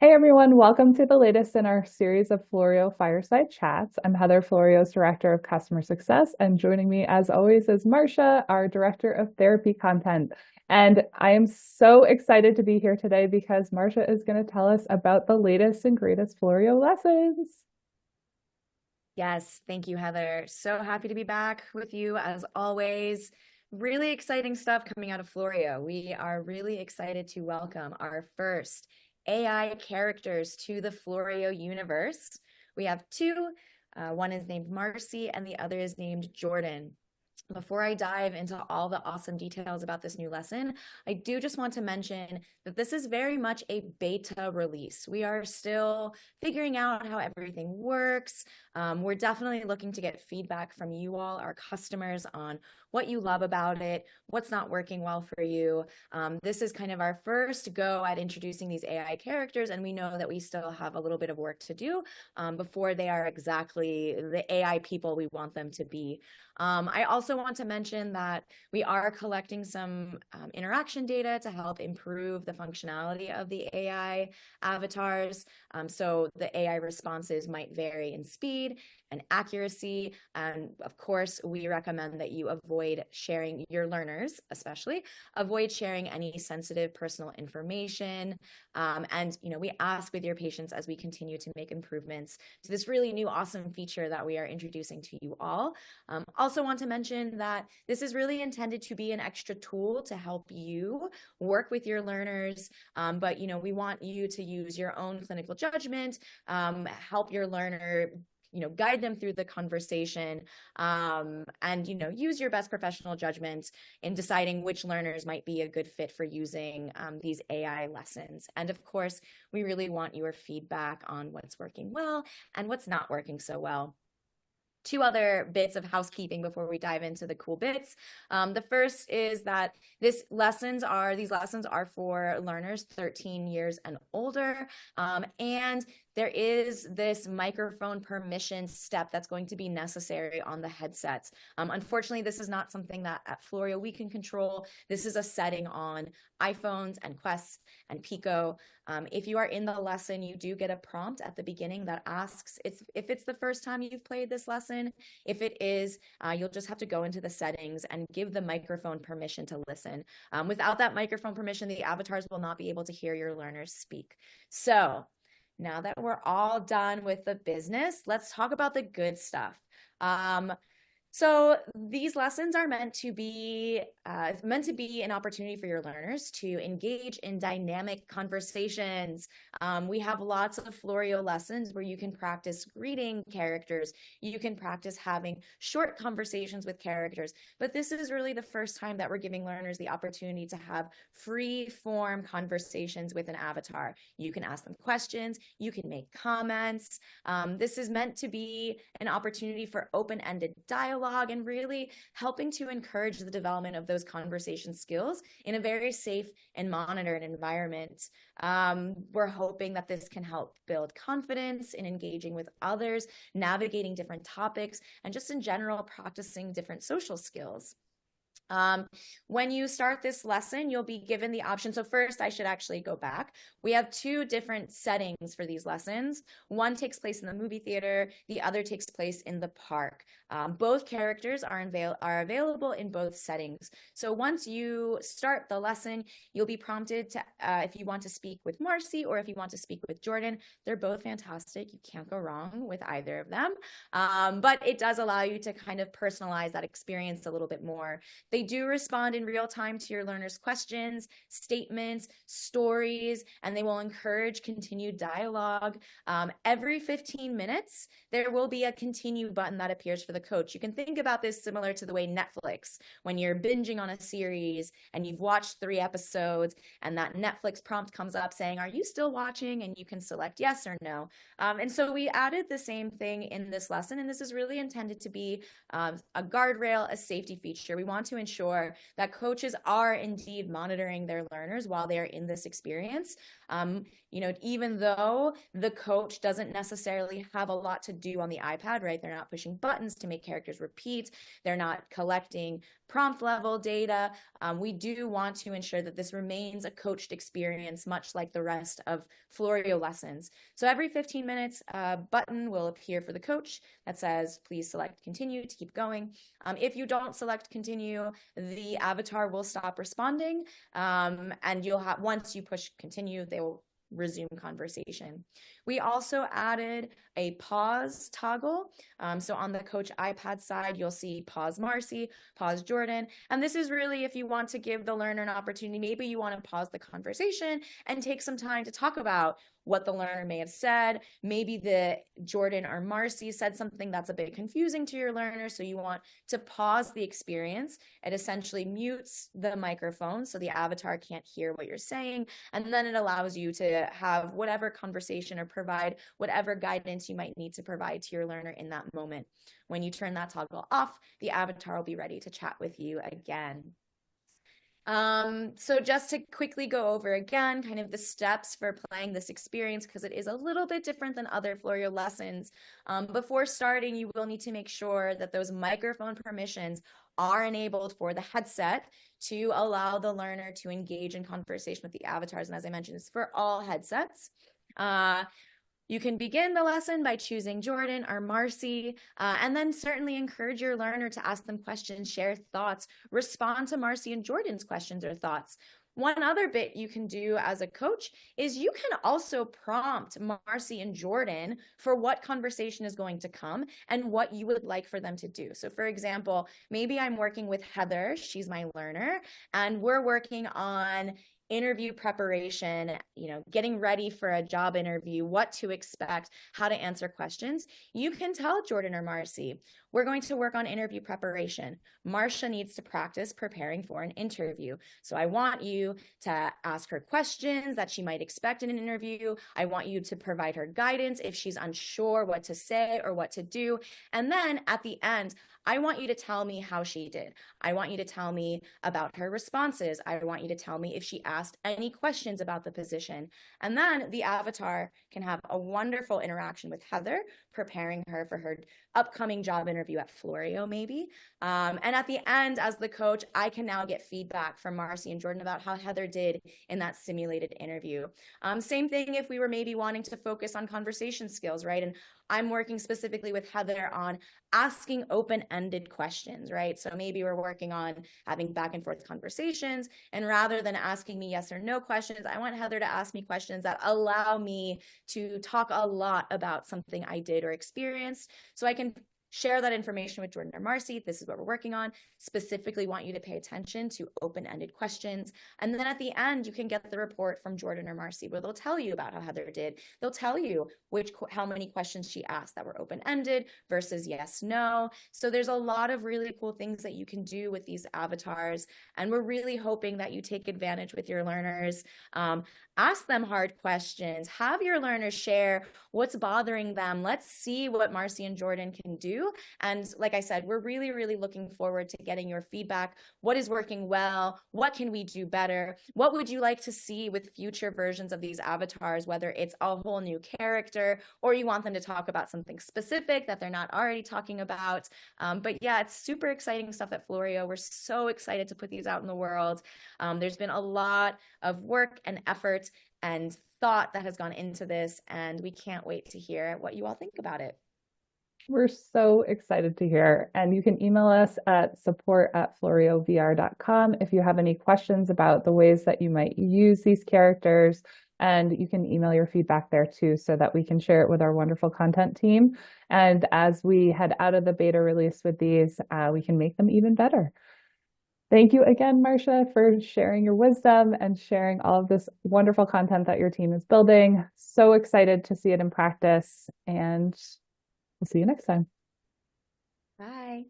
Hey everyone, welcome to the latest in our series of Floreo Fireside Chats. I'm Heather, Floreo's Director of Customer Success, and joining me as always is Marsha, our Director of Therapy Content. And I am so excited to be here today because Marsha is going to tell us about the latest and greatest Floreo lessons. Yes, thank you, Heather. So happy to be back with you as always. Really exciting stuff coming out of Floreo. We are really excited to welcome our first AI characters to the Floreo universe. We have two. One is named Marcy and the other is named Jordan. Before I dive into all the awesome details about this new lesson, I do just want to mention that this is very much a beta release. We are still figuring out how everything works. We're definitely looking to get feedback from you all, our customers, on what you love about it, what's not working well for you. This is kind of our first go at introducing these AI characters, and we know that we still have a little bit of work to do before they are exactly the AI people we want them to be. I also want to mention that we are collecting some interaction data to help improve the functionality of the AI avatars. So the AI responses might vary in speed and accuracy. And of course, we recommend that you avoid sharing your learners, especially avoid sharing any sensitive personal information. And we ask with your patience as we continue to make improvements to this really new, awesome feature that we are introducing to you all. Also want to mention that this is really intended to be an extra tool to help you work with your learners. But we want you to use your own clinical judgment, help your learner guide them through the conversation, and use your best professional judgment in deciding which learners might be a good fit for using these AI lessons. And of course, we really want your feedback on what's working well and what's not working so well. Two other bits of housekeeping before we dive into the cool bits. The first is that these lessons are for learners 13 years and older. And there is this microphone permission step that's going to be necessary on the headsets. Unfortunately, this is not something that at Floreo we can control. This is a setting on iPhones and Quests and Pico. If you are in the lesson, you do get a prompt at the beginning that asks if it's the first time you've played this lesson. If it is, you'll just have to go into the settings and give the microphone permission to listen. Without that microphone permission, the avatars will not be able to hear your learners speak. So now that we're all done with the business, let's talk about the good stuff. So these lessons are meant to be an opportunity for your learners to engage in dynamic conversations. We have lots of Floreo lessons where you can practice greeting characters. You can practice having short conversations with characters. But this is really the first time that we're giving learners the opportunity to have free form conversations with an avatar. You can ask them questions. You can make comments. This is meant to be an opportunity for open-ended dialogue and really helping to encourage the development of those conversation skills in a very safe and monitored environment. We're hoping that this can help build confidence in engaging with others, navigating different topics, and just in general, practicing different social skills. When you start this lesson, you'll be given the option. So first, I should actually go back. We have two different settings for these lessons. One takes place in the movie theater. The other takes place in the park. Both characters are available in both settings. So once you start the lesson, you'll be prompted to, if you want to speak with Marcy or if you want to speak with Jordan. They're both fantastic. You can't go wrong with either of them. But it does allow you to kind of personalize that experience a little bit more. They do respond in real time to your learners' questions, statements, stories, and they will encourage continued dialogue. Every 15 minutes, there will be a continue button that appears for the coach. You can think about this similar to the way Netflix, when you're binging on a series and you've watched 3 episodes and that Netflix prompt comes up saying, "Are you still watching?" And you can select yes or no. And so we added the same thing in this lesson, and this is really intended to be a guardrail, a safety feature. We want to ensure ensure that coaches are indeed monitoring their learners while they are in this experience. Even though the coach doesn't necessarily have a lot to do on the iPad, right? They're not pushing buttons to make characters repeat. They're not collecting prompt level data. We do want to ensure that this remains a coached experience, much like the rest of Floreo lessons. So every 15 minutes, a button will appear for the coach that says, please select continue to keep going. If you don't select continue, the avatar will stop responding. And you'll have, once you push continue, they will resume conversation. We also added a pause toggle. So on the coach iPad side, you'll see pause Marcy, pause Jordan. And this is really if you want to give the learner an opportunity, maybe you want to pause the conversation and take some time to talk about what the learner may have said. Maybe the Jordan or Marcy said something that's a bit confusing to your learner, so you want to pause the experience. It essentially mutes the microphone so the avatar can't hear what you're saying, and then it allows you to have whatever conversation or provide whatever guidance you might need to provide to your learner in that moment. When you turn that toggle off, the avatar will be ready to chat with you again. So just to quickly go over again, kind of the steps for playing this experience, because it is a little bit different than other Floreo lessons. Before starting, you will need to make sure that those microphone permissions are enabled for the headset to allow the learner to engage in conversation with the avatars. And as I mentioned, it's for all headsets. You can begin the lesson by choosing Jordan or Marcy, and then certainly encourage your learner to ask them questions, share thoughts, respond to Marcy and Jordan's questions or thoughts. One other bit you can do as a coach is you can also prompt Marcy and Jordan for what conversation is going to come and what you would like for them to do. So for example, maybe I'm working with Heather, she's my learner, and we're working on interview preparation, getting ready for a job interview, what to expect, how to answer questions. You can tell Jordan or Marcy, we're going to work on interview preparation. Marsha needs to practice preparing for an interview. So I want you to ask her questions that she might expect in an interview. I want you to provide her guidance if she's unsure what to say or what to do. And then at the end, I want you to tell me how she did. I want you to tell me about her responses. I want you to tell me if she asked any questions about the position. And then the avatar can have a wonderful interaction with Heather, preparing her for her upcoming job interview at Floreo, maybe. And at the end, as the coach, I can now get feedback from Marcy and Jordan about how Heather did in that simulated interview. Same thing if we were maybe wanting to focus on conversation skills, right? And I'm working specifically with Heather on asking open-ended questions, right? So maybe we're working on having back and forth conversations, and rather than asking me yes or no questions, I want Heather to ask me questions that allow me to talk a lot about something I did or experienced, so I can share that information with Jordan or Marcy. This is what we're working on. Specifically want you to pay attention to open-ended questions. And then at the end, you can get the report from Jordan or Marcy where they'll tell you about how Heather did. They'll tell you how many questions she asked that were open-ended versus yes, no. So there's a lot of really cool things that you can do with these avatars. And we're really hoping that you take advantage with your learners. Ask them hard questions. Have your learners share what's bothering them. Let's see what Marcy and Jordan can do. And like I said, we're really, really looking forward to getting your feedback. What is working well? What can we do better? What would you like to see with future versions of these avatars, whether it's a whole new character or you want them to talk about something specific that they're not already talking about? But yeah, it's super exciting stuff at Floreo. We're so excited to put these out in the world. There's been a lot of work and effort and thought that has gone into this, and we can't wait to hear what you all think about it. We're so excited to hear. And you can email us at support@floreovr.com if you have any questions about the ways that you might use these characters. And you can email your feedback there too, so that we can share it with our wonderful content team. And as we head out of the beta release with these, we can make them even better. Thank you again, Marsha, for sharing your wisdom and sharing all of this wonderful content that your team is building. So excited to see it in practice, and we'll see you next time. Bye.